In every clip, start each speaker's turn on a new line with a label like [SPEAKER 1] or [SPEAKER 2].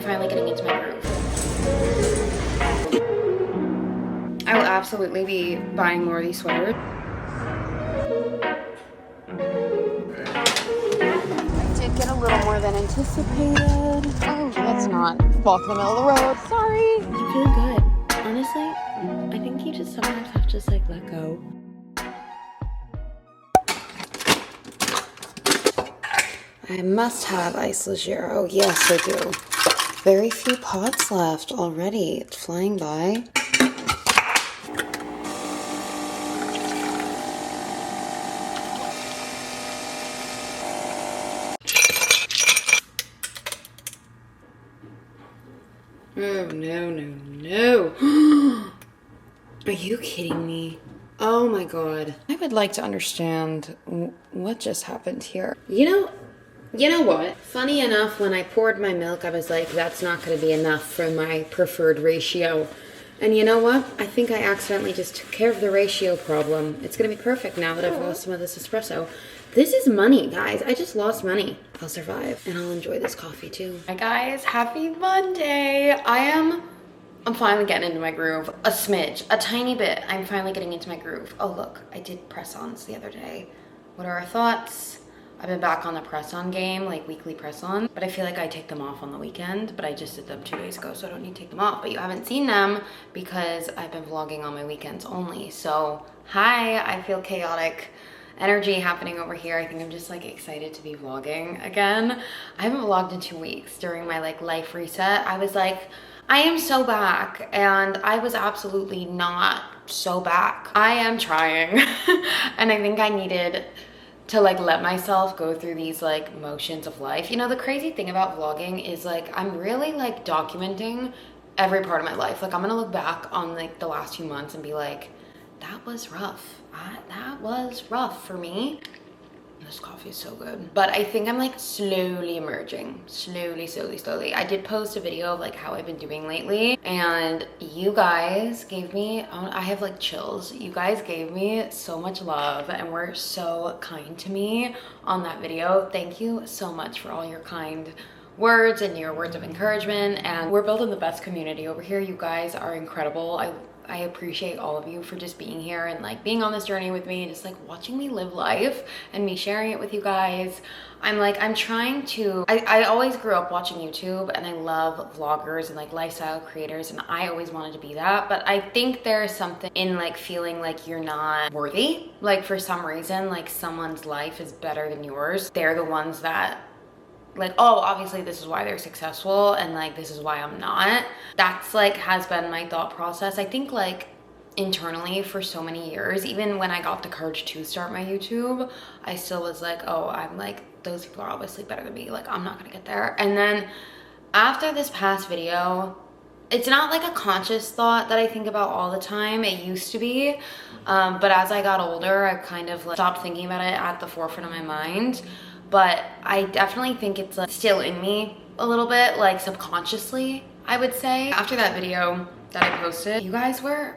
[SPEAKER 1] finally getting into my groove. I will absolutely be buying more of these sweaters. I did get a little more than anticipated. Oh, let's not walk in the middle of the road. Sorry. You feel good. Honestly, I think you just sometimes have to just like let go. I must have ice Legero. Yes, I do. Very few pots left already. It's flying by. Oh, no, no, no. Are you kidding me? Oh my God. I would like to understand what just happened here. You know what? Funny enough, when I poured my milk, I was like, that's not going to be enough for my preferred ratio. And you know what? I think I accidentally just took care of the ratio problem. It's going to be perfect now that I've lost some of this espresso. This is money, guys. I just lost money. I'll survive, and I'll enjoy this coffee too. Hi guys, happy Monday. I'm finally getting into my groove. A smidge, a tiny bit. I'm finally getting into my groove. Oh look, I did press-ons the other day. What are our thoughts? I've been back on the press-on game, like weekly press-on, but I feel like I take them off on the weekend, but I just did them 2 days ago, so I don't need to take them off. But you haven't seen them because I've been vlogging on my weekends only. So, hi, I feel chaotic energy happening over here. I think I'm just like excited to be vlogging again. I haven't vlogged in 2 weeks. During my like life reset, I was like, I am so back, and I was absolutely not so back. I am trying, and I think I needed to like let myself go through these like motions of life. You know, the crazy thing about vlogging is like I'm really like documenting every part of my life. Like I'm gonna look back on like the last few months and be like, that was rough. That was rough for me. This coffee is so good. But I think I'm like slowly emerging. Slowly. I did post a video of like how I've been doing lately, and you guys gave me, I have like chills. You guys gave me so much love and were so kind to me on that video. Thank you so much for all your kind words and your words of encouragement. And we're building the best community over here. You guys are incredible. I appreciate all of you for just being here and like being on this journey with me and just like watching me live life and me sharing it with you guys. I'm trying to, I always grew up watching YouTube, and I love vloggers and like lifestyle creators, and I always wanted to be that. But I think there's something in like feeling like you're not worthy. Like for some reason, like someone's life is better than yours. They're the ones that like, oh, obviously this is why they're successful and like this is why I'm not. That's like has been my thought process. I think like internally for so many years, even when I got the courage to start my YouTube, I still was like, oh, I'm like, those people are obviously better than me, like I'm not gonna get there. And then after this past video, it's not like a conscious thought that I think about all the time. It used to be, but as I got older, I kind of like stopped thinking about it at the forefront of my mind. But I definitely think it's like still in me a little bit, like subconsciously, I would say. After that video that I posted, you guys were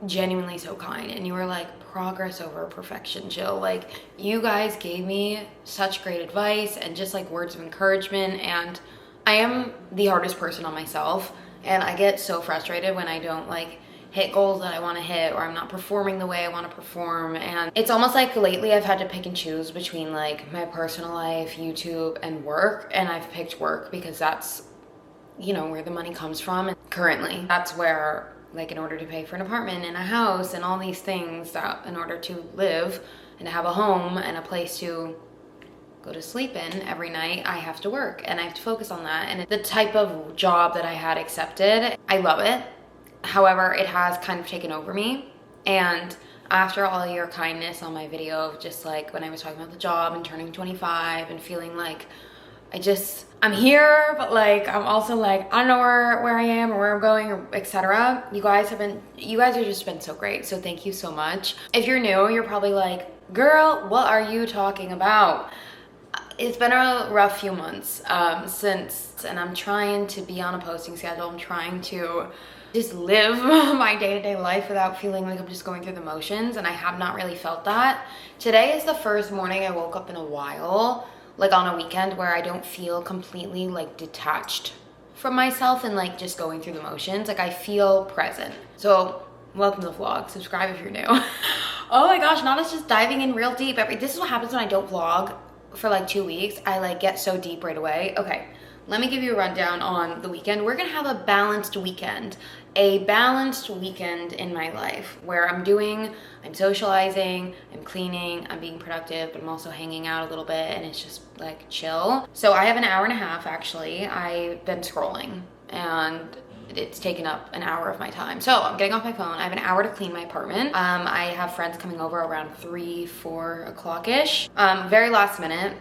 [SPEAKER 1] genuinely so kind, and you were like, progress over perfection, Jill. Like you guys gave me such great advice and just like words of encouragement. And I am the hardest person on myself, and I get so frustrated when I don't like hit goals that I want to hit, or I'm not performing the way I want to perform. And it's almost like lately I've had to pick and choose between like my personal life, YouTube, and work. And I've picked work because that's, you know, where the money comes from. And currently that's where, like, in order to pay for an apartment and a house and all these things, that in order to live and to have a home and a place to go to sleep in every night, I have to work and I have to focus on that. And the type of job that I had accepted, I love it. However, it has kind of taken over me. And after all your kindness on my video of just like when I was talking about the job and turning 25 and feeling like I'm here, but like I'm also like I don't know where I am or where I'm going, or etc. You guys have just been so great. So thank you so much. If you're new, you're probably like, girl, what are you talking about? It's been a rough few months and I'm trying to be on a posting schedule. I'm trying to just live my day-to-day life without feeling like I'm just going through the motions, and I have not really felt that. Today is the first morning I woke up in a while, like on a weekend, where I don't feel completely like detached from myself and like just going through the motions. Like I feel present. So welcome to the vlog. Subscribe if you're new. Oh my gosh, Nana's just diving in real deep. This is what happens when I don't vlog for like 2 weeks. I like get so deep right away. Okay, let me give you a rundown on the weekend. We're gonna have a balanced weekend. A balanced weekend in my life where I'm socializing, I'm cleaning, I'm being productive, but I'm also hanging out a little bit and it's just like chill. So I have an hour and a half actually. I've been scrolling and it's taken up an hour of my time. So I'm getting off my phone. I have an hour to clean my apartment. I have friends coming over around 3-4 o'clock-ish. Very last minute.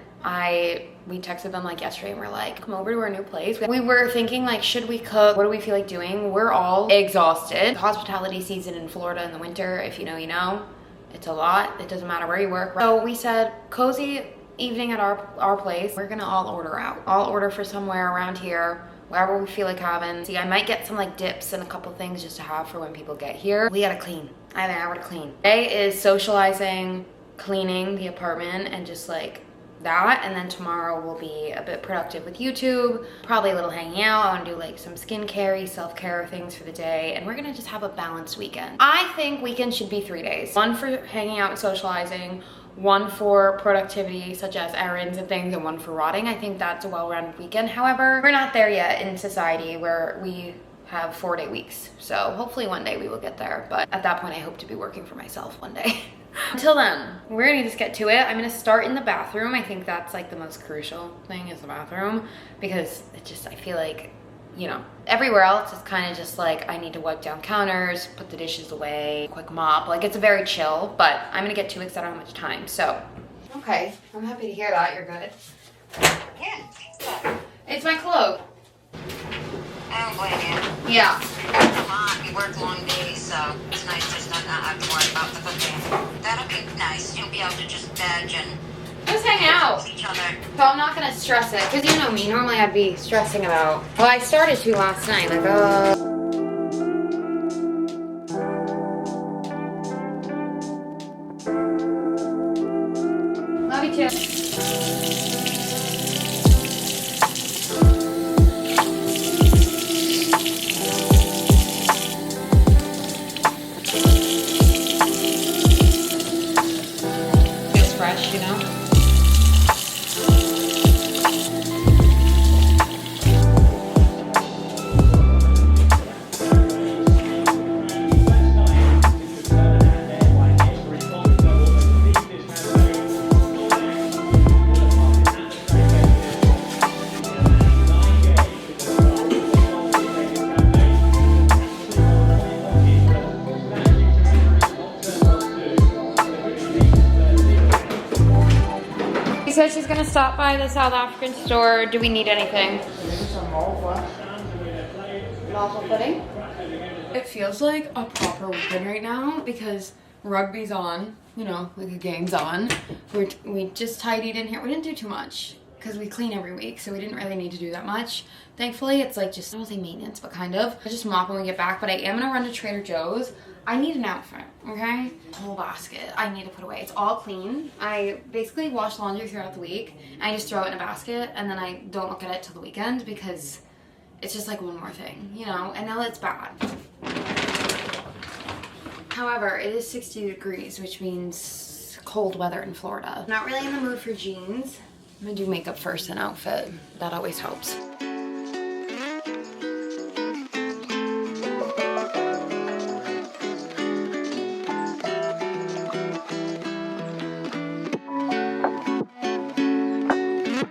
[SPEAKER 1] We texted them like yesterday and we're like, come over to our new place. We were thinking like, should we cook? What do we feel like doing? We're all exhausted. Hospitality season in Florida in the winter, if you know, you know. It's a lot. It doesn't matter where you work. So we said, cozy evening at our place. We're gonna all order out. I'll order for somewhere around here, wherever we feel like having. See, I might get some like dips and a couple things just to have for when people get here. We gotta clean. I have an hour to clean. Today is socializing, cleaning the apartment, and just like that. And then tomorrow will be a bit productive with YouTube, probably a little hanging out. I want to do like some skincare, self-care things for the day, and we're gonna just have a balanced weekend. I think weekend should be 3 days. One for hanging out and socializing, one for productivity such as errands and things, and one for rotting. I think that's a well-rounded weekend. However, we're not there yet in society where we have 4-day weeks. So hopefully one day we will get there. But at that point, I hope to be working for myself one day. Until then, we're gonna just get to it. I'm gonna start in the bathroom. I think that's like the most crucial thing is the bathroom, because it just, I feel like, you know, everywhere else is kind of just like, I need to wipe down counters, put the dishes away, quick mop. Like it's very chill, but I'm gonna get to it because I don't have much time, so. Okay, I'm happy to hear that, you're good.
[SPEAKER 2] Yeah.
[SPEAKER 1] It's my clothes.
[SPEAKER 2] I don't blame you.
[SPEAKER 1] Yeah.
[SPEAKER 2] Come on, you work long days, so it's nice just not have to worry about the cooking. That'll be nice. You'll be able to just veg and
[SPEAKER 1] Just hang out.
[SPEAKER 2] with each other.
[SPEAKER 1] So I'm not gonna stress it, because you know me, normally I'd be stressing about, well, I started to last night, like, love you too. Feels fresh, you know? She said she's gonna stop by the South African store. Do we need anything? Waffle pudding? It feels like a proper weekend right now because rugby's on, you know, like the game's on. We just tidied in here. We didn't do too much because we clean every week, so we didn't really need to do that much. Thankfully, it's like just, I don't say maintenance, but kind of. I just mop when we get back, but I am gonna run to Trader Joe's. I need an outfit, okay? Whole basket I need to put away. It's all clean. I basically wash laundry throughout the week. And I just throw it in a basket and then I don't look at it till the weekend because it's just like one more thing, you know? I know it's bad. However, it is 60 degrees, which means cold weather in Florida. I'm not really in the mood for jeans. I'm gonna do makeup first and outfit. That always helps.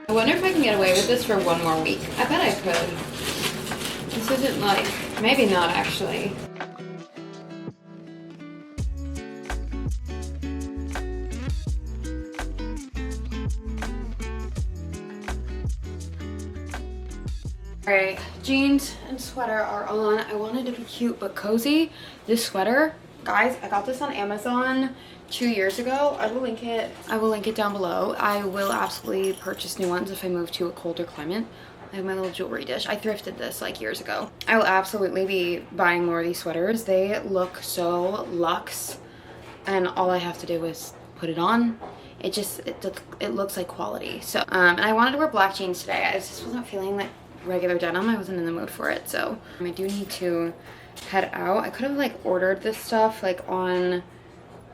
[SPEAKER 1] I wonder if I can get away with this for one more week. I bet I could. This isn't like, maybe not actually. Alright, jeans and sweater are on. I wanted to be cute but cozy. This sweater, guys, I got this on Amazon 2 years ago. I will link it down below. I will absolutely purchase new ones if I move to a colder climate. I have my little jewelry dish. I thrifted this like years ago. I will absolutely be buying more of these sweaters. They look so luxe and all I have to do is put it on. It looks like quality. So, and I wanted to wear black jeans today. I just wasn't feeling like regular denim. I wasn't in the mood for it, so I do need to head out. I could have like ordered this stuff like on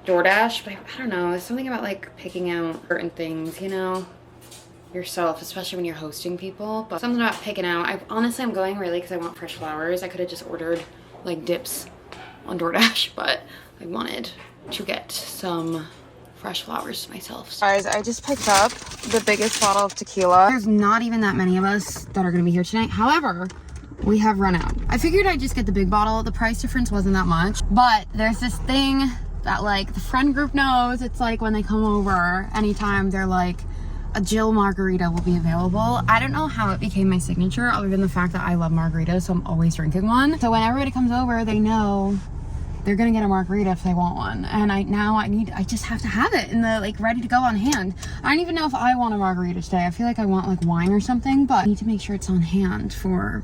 [SPEAKER 1] DoorDash, but I don't know. There's something about like picking out certain things, you know, yourself, especially when you're hosting people. But something about picking out. Honestly, I'm going really because I want fresh flowers. I could have just ordered like dips on DoorDash, but I wanted to get some fresh flowers myself. Guys, I just picked up the biggest bottle of tequila. There's not even that many of us that are gonna be here tonight. However, we have run out. I figured I'd just get the big bottle. The price difference wasn't that much, but there's this thing that like the friend group knows. It's like when they come over, anytime they're like, a Jill margarita will be available. I don't know how it became my signature other than the fact that I love margaritas, so I'm always drinking one. So when everybody comes over, they know they're gonna get a margarita if they want one. And I just have to have it in the like ready to go on hand. I don't even know if I want a margarita today. I feel like I want like wine or something, but I need to make sure it's on hand for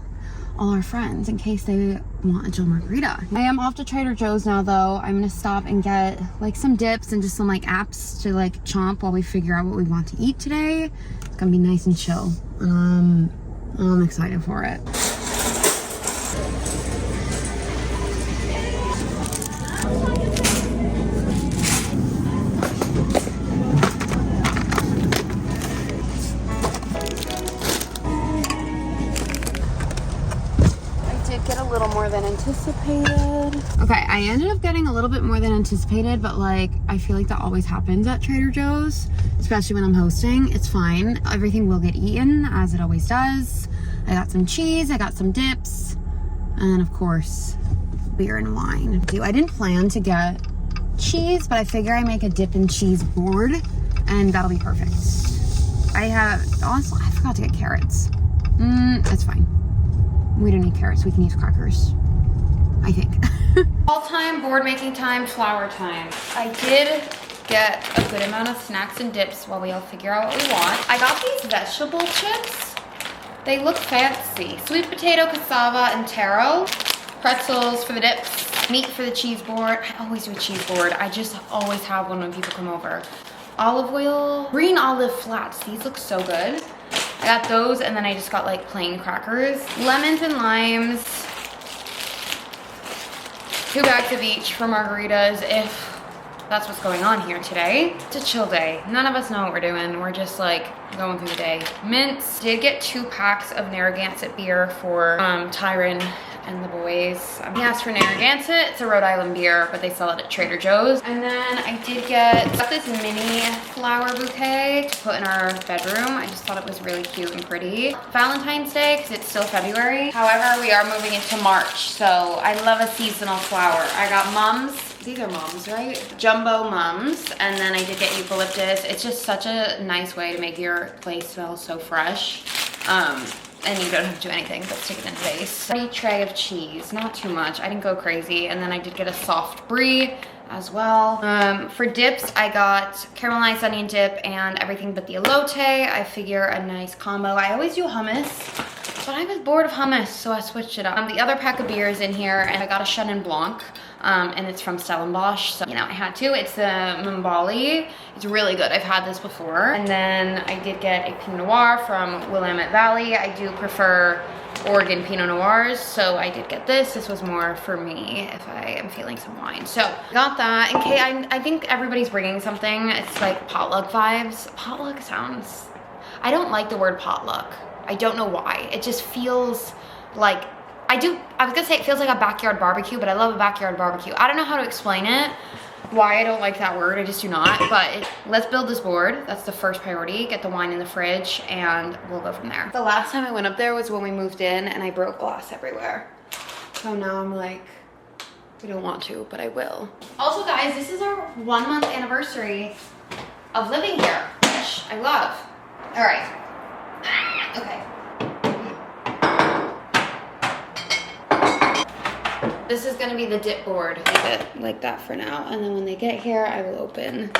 [SPEAKER 1] all our friends in case they want a Jill margarita. I am off to Trader Joe's now though. I'm gonna stop and get like some dips and just some like apps to like chomp while we figure out what we want to eat today. It's gonna be nice and chill. I'm excited for it. More than anticipated. Okay, I ended up getting a little bit more than anticipated, but like I feel like that always happens at Trader Joe's, especially when I'm hosting. It's fine. Everything will get eaten as it always does. I got some cheese, I got some dips, and of course, beer and wine. I didn't plan to get cheese, but I figure I make a dip and cheese board and that'll be perfect. I forgot to get carrots. That's fine. We don't need carrots, we can use crackers, I think. All time, board making time, flour time. I did get a good amount of snacks and dips while we all figure out what we want. I got these vegetable chips. They look fancy. Sweet potato, cassava, and taro. Pretzels for the dips. Meat for the cheese board. I always do a cheese board. I just always have one when people come over. Olive oil, green olive flats. These look so good. I got those, and then I just got like plain crackers. Lemons and limes. 2 bags of each for margaritas if that's what's going on here today. It's a chill day. None of us know what we're doing. We're just like going through the day. Mints. Did get 2 packs of Narragansett beer for Tyron and the boys. He asked for Narragansett. It's a Rhode Island beer, but they sell it at Trader Joe's. And then I did got this mini flower bouquet to put in our bedroom. I just thought it was really cute and pretty. Valentine's Day, because it's still February. However, we are moving into March, so I love a seasonal flower. I got mums. These are mums, right? Jumbo mums. And then I did get eucalyptus. It's just such a nice way to make your place smell so fresh. And you don't have to do anything but stick it in a vase. A tray of cheese, not too much. I didn't go crazy. And then I did get a soft brie as well. For dips, I got caramelized onion dip and everything but the elote. I figure a nice combo. I always do hummus, but I was bored of hummus, so I switched it up. The other pack of beer is in here, and I got a Chenin Blanc. And it's from Stellenbosch, so you know I had to. It's the Mbali. It's really good. I've had this before. And then I did get a Pinot Noir from Willamette Valley. I do prefer Oregon Pinot Noirs, so I did get this. This was more for me if I am feeling some wine. So got that. And I think everybody's bringing something. It's like potluck vibes. Potluck sounds, I don't like the word potluck. I don't know why. It just feels like, I was gonna say it feels like a backyard barbecue, but I love a backyard barbecue. I don't know how to explain it, why I don't like that word. I just do not, but let's build this board. That's the first priority. Get the wine in the fridge and we'll go from there. The last time I went up there was when we moved in and I broke glass everywhere. So now I'm like, I don't want to, but I will. Also guys, this is our 1 month anniversary of living here, which I love. All right, okay. This is gonna be the dip board. Leave it like that for now. And then when they get here, I will open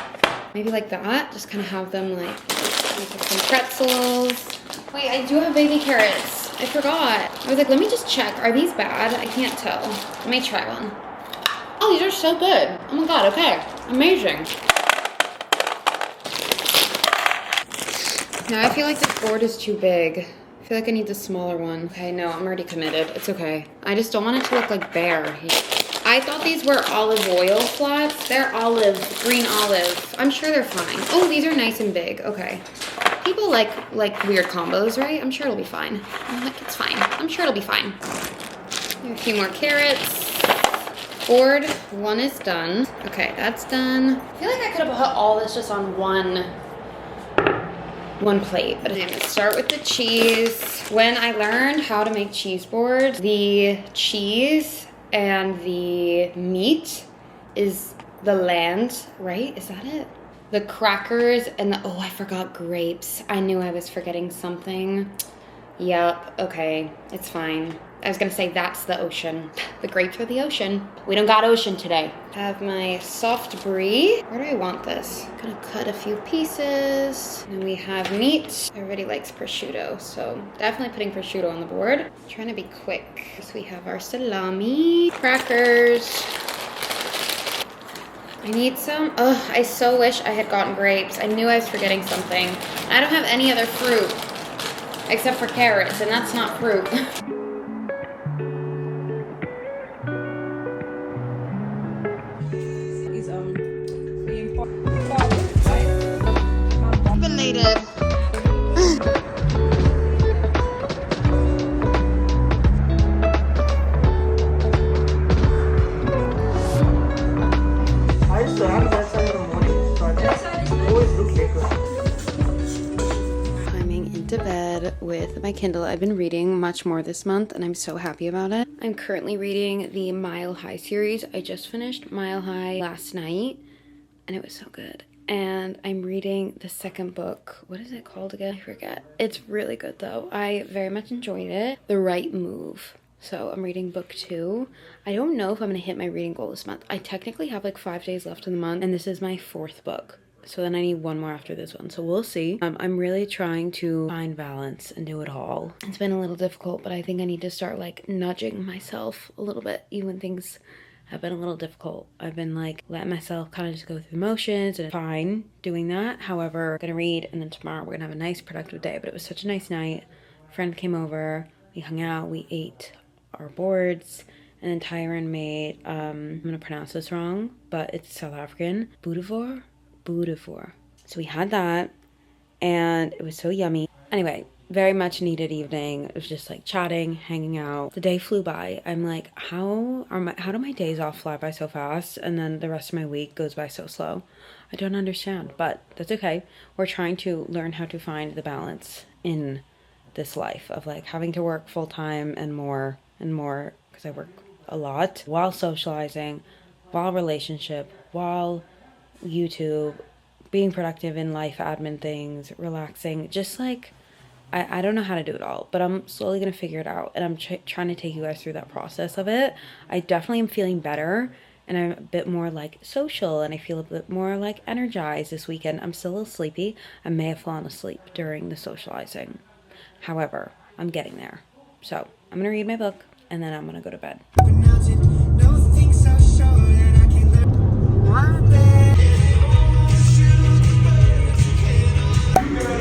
[SPEAKER 1] maybe like that. Just kind of have them like some pretzels. Wait, I do have baby carrots. I forgot. I was like, let me just check. Are these bad? I can't tell. Let me try one. Oh, these are so good. Oh my God, okay. Amazing. Now I feel like this board is too big I feel like I need the smaller one. Okay, no, I'm already committed. It's okay. I just don't want it to look like bear. I thought these were olive oil flats. They're olive, green olive. I'm sure they're fine. Oh, these are nice and big. Okay. People like weird combos, right? I'm sure it'll be fine. I'm like, it's fine. I'm sure it'll be fine. A few more carrots. Board, one is done. Okay, that's done. I feel like I could have put all this just on one plate, but I'm gonna start with the cheese. When I learned how to make cheese boards, the cheese and the meat is the land, right? Is that it? The crackers and the, oh, I forgot grapes. I knew I was forgetting something. Yep, okay, it's fine. I was gonna say that's the ocean. The grapes are the ocean. We don't got ocean today. Have my soft brie. Where do I want this? I'm gonna cut a few pieces. And we have meat. Everybody likes prosciutto, so definitely putting prosciutto on the board. I'm trying to be quick. So we have our salami, crackers. I need some. Oh, I so wish I had gotten grapes. I knew I was forgetting something. I don't have any other fruit except for carrots, and that's not fruit. Belated.
[SPEAKER 3] I used to have that side in the morning, but I always look later.
[SPEAKER 1] Climbing into bed with my Kindle. I've been reading much more this month and I'm so happy about it. I'm currently reading the Mile High series. I just finished Mile High last night and it was so good. And I'm reading the second book. What is it called again? I forget. It's really good though. I very much enjoyed it. The Right Move. So I'm reading book 2. I don't know if I'm gonna hit my reading goal this month. I technically have like 5 days left in the month and this is my 4th book. So then I need one more after this one. So we'll see. I'm really trying to find balance and do it all. It's been a little difficult, but I think I need to start like nudging myself a little bit, even when things have been a little difficult. I've been like letting myself kind of just go through the motions and fine doing that. However, I'm gonna read and then tomorrow we're gonna have a nice productive day. But it was such a nice night. A friend came over, we hung out, we ate our boards, and then Tyron made, I'm gonna pronounce this wrong, but it's South African, boerewors. So we had that and it was so yummy. Anyway, very much needed evening. It was just like chatting, hanging out. The day flew by. I'm like, how do my days off fly by so fast and then the rest of my week goes by so slow? I don't understand, but that's okay. We're trying to learn how to find the balance in this life of like having to work full time and more because I work a lot while socializing, while relationship, while YouTube, being productive in life admin things, relaxing, just like I don't know how to do it all, but I'm slowly going to figure it out, and I'm trying to take you guys through that process of it. I definitely am feeling better, and I'm a bit more like social, and I feel a bit more like energized this weekend. I'm still a little sleepy. I may have fallen asleep during the socializing. However, I'm getting there. So I'm going to read my book, and then I'm going to go to bed.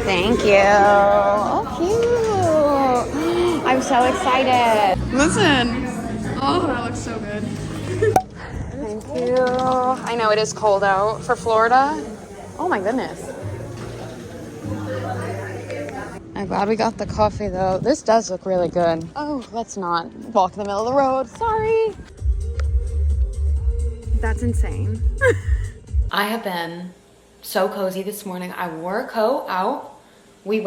[SPEAKER 1] Thank you. Oh, cute. I'm so excited.
[SPEAKER 4] Listen. Oh, that looks so good.
[SPEAKER 1] Thank you. I know it is cold out for Florida. Oh my goodness. I'm glad we got the coffee though. This does look really good. Oh, let's not walk in the middle of the road. Sorry. That's insane. I have been so cozy this morning. I wore a coat out. I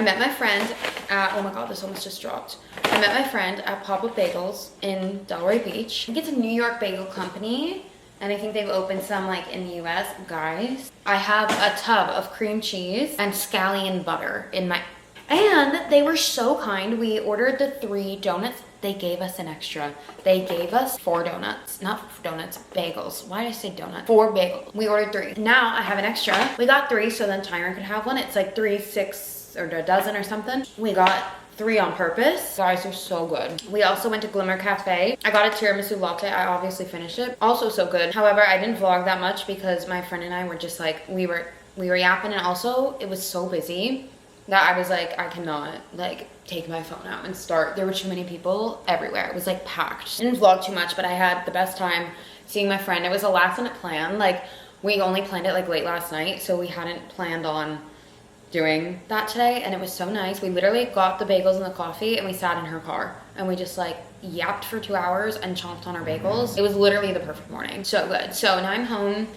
[SPEAKER 1] met my friend at, oh my God, this almost just dropped. I met my friend at Pop-Up Bagels in Delray Beach. I think it's a New York bagel company, and I think they've opened some like in the US. Guys, I have a tub of cream cheese and scallion butter in my, and they were so kind. We ordered the 3 donuts. They gave us an extra. They gave us 4 donuts, not donuts, bagels. Why did I say donut? 4 bagels. We ordered 3. Now I have an extra. We got 3 so then Tyron could have one. It's like 3, 6, or a dozen or something. We got 3 on purpose. Guys, they're so good. We also went to Glimmer Cafe. I got a tiramisu latte. I obviously finished it. Also so good. However, I didn't vlog that much because my friend and I were just like, we were yapping, and also it was so busy. that I was like, I cannot like take my phone out and start. There were too many people everywhere. It was like packed. I didn't vlog too much, but I had the best time seeing my friend. It was a last minute plan. Like we only planned it like late last night, so we hadn't planned on doing that today, and it was so nice. We literally got the bagels and the coffee and we sat in her car and we just like yapped for 2 hours and chomped on our bagels. It was literally the perfect morning. So good. So now I'm home.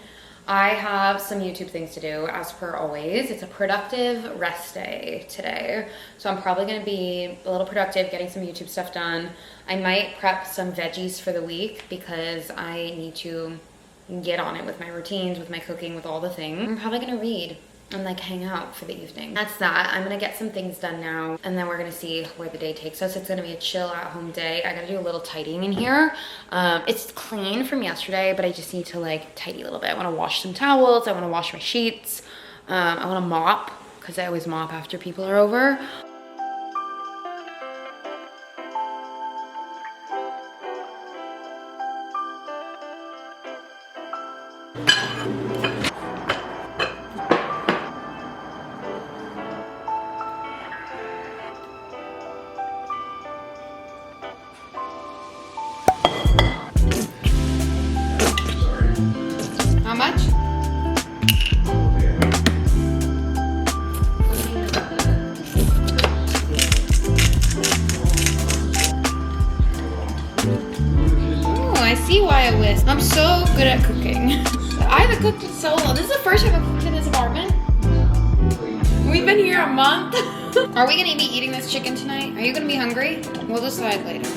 [SPEAKER 1] I have some YouTube things to do as per always. It's a productive rest day today. So I'm probably gonna be a little productive getting some YouTube stuff done. I might prep some veggies for the week because I need to get on it with my routines, with my cooking, with all the things. I'm probably gonna read and like hang out for the evening. That's that. I'm gonna get some things done now and then we're gonna see where the day takes us. It's gonna be a chill at home day. I gotta do a little tidying in here. It's clean from yesterday, but I just need to like tidy a little bit. I wanna wash some towels. I wanna wash my sheets. I wanna mop because I always mop after people are over. How much? Oh, I see why I whisk. I'm so good at cooking. I haven't cooked in so long. This is the first time I've cooked in this apartment. We've been here a month. Are we gonna be eating this chicken tonight? Are you gonna be hungry? We'll decide later.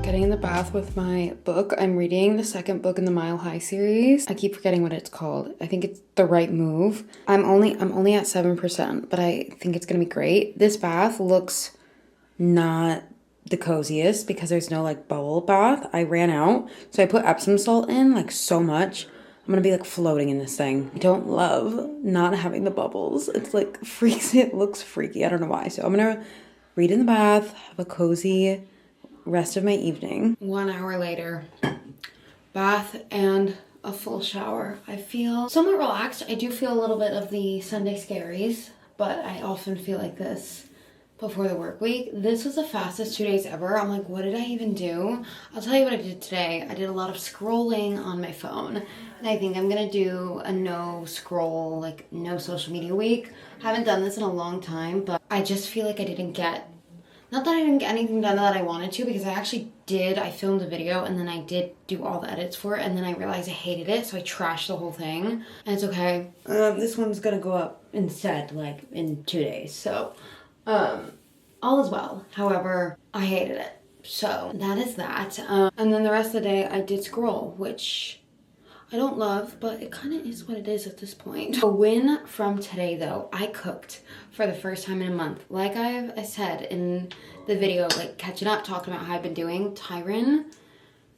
[SPEAKER 1] Getting in the bath with my book. I'm reading the second book in the Mile High series. I keep forgetting what it's called. I think it's The Right Move. I'm only at 7%, but I think it's gonna be great. This bath looks not the coziest because there's no like bubble bath. I ran out, so I put Epsom salt in like so much. I'm gonna be like floating in this thing. I don't love not having the bubbles. It's like freaks. It looks freaky. I don't know why. So I'm gonna read in the bath, have a cozy rest of my evening. 1 hour later, bath and a full shower. I feel somewhat relaxed. I do feel a little bit of the Sunday scaries, but I often feel like this before the work week. This was the fastest 2 days ever. I'm like, what did I even do? I'll tell you what I did today. I did a lot of scrolling on my phone, and I think I'm gonna do a no scroll, like no social media week. I haven't done this in a long time, but I just feel like I didn't get, not that I didn't get anything done that I wanted to, because I actually did. I filmed a video and then I did do all the edits for it, and then I realized I hated it, so I trashed the whole thing. And it's okay. This one's gonna go up instead, like in 2 days. So, all is well. However, I hated it. So that is that. And then the rest of the day I did scroll, which I don't love, but it kind of is what it is at this point. A win from today though, I cooked for the first time in a month. Like I said in the video, like catching up, talking about how I've been doing, Tyron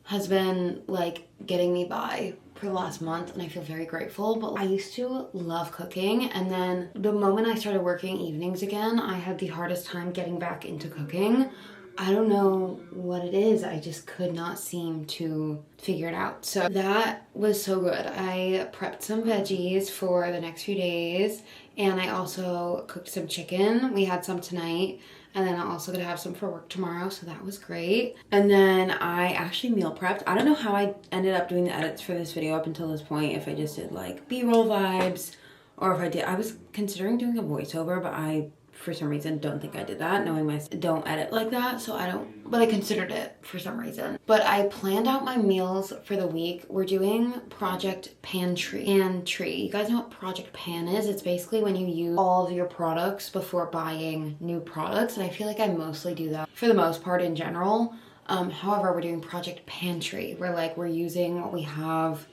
[SPEAKER 1] has been like getting me by for the last month, and I feel very grateful. But I used to love cooking, and then the moment I started working evenings again, I had the hardest time getting back into cooking. I don't know what it is. I just could not seem to figure it out. So that was so good. I prepped some veggies for the next few days, and I also cooked some chicken. We had some tonight, and then I'm also gonna have some for work tomorrow, so that was great. And then I actually meal prepped. I don't know how I ended up doing the edits for this video up until this point, if I just did like B-roll vibes, or if I was considering doing a voiceover, but I for some reason don't think I did that, knowing my don't edit like that, so I don't, but I considered it for some reason. But I planned out my meals for the week. We're doing Project Pantry. You guys know what Project Pan is? It's basically when you use all of your products before buying new products, and I feel like I mostly do that for the most part in general. However, we're doing Project Pantry, where like we're using what we have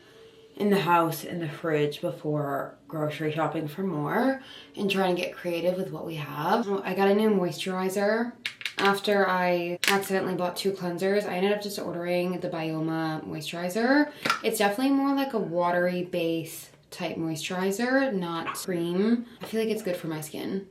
[SPEAKER 1] in the house, in the fridge before grocery shopping for more and trying to get creative with what we have. I got a new moisturizer after I accidentally bought 2 cleansers. I ended up just ordering the Bioma moisturizer. It's definitely more like a watery base type moisturizer, not cream. I feel like it's good for my skin.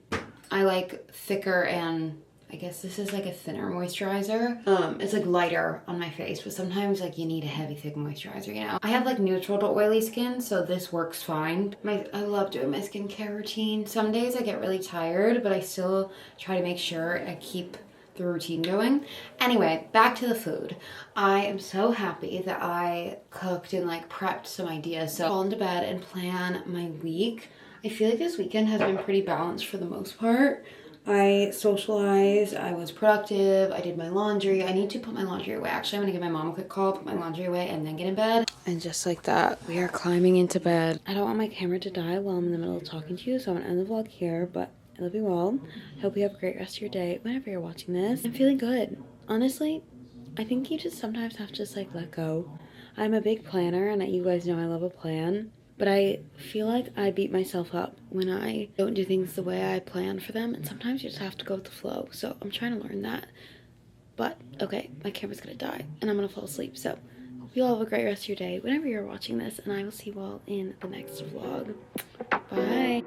[SPEAKER 1] I like thicker, and I guess this is like a thinner moisturizer. It's like lighter on my face, but sometimes like you need a heavy, thick moisturizer, you know? I have like neutral to oily skin, so this works fine. I love doing my skincare routine. Some days I get really tired, but I still try to make sure I keep the routine going. Anyway, back to the food. I am so happy that I cooked and like prepped some ideas. So I'll fall into bed and plan my week. I feel like this weekend has been pretty balanced for the most part. I socialized, I was productive, I did my laundry. I need to put my laundry away. Actually, I'm gonna give my mom a quick call, put my laundry away, and then get in bed. And just like that, we are climbing into bed. I don't want my camera to die while I'm in the middle of talking to you, so I'm gonna end the vlog here, but I love you all. Hope you have a great rest of your day whenever you're watching this. I'm feeling good. Honestly, I think you just sometimes have to just like let go. I'm a big planner, and you guys know I love a plan. But I feel like I beat myself up when I don't do things the way I plan for them. And sometimes you just have to go with the flow. So I'm trying to learn that. But, okay, my camera's gonna die and I'm gonna fall asleep. So hope you all have a great rest of your day whenever you're watching this. And I will see you all in the next vlog. Bye.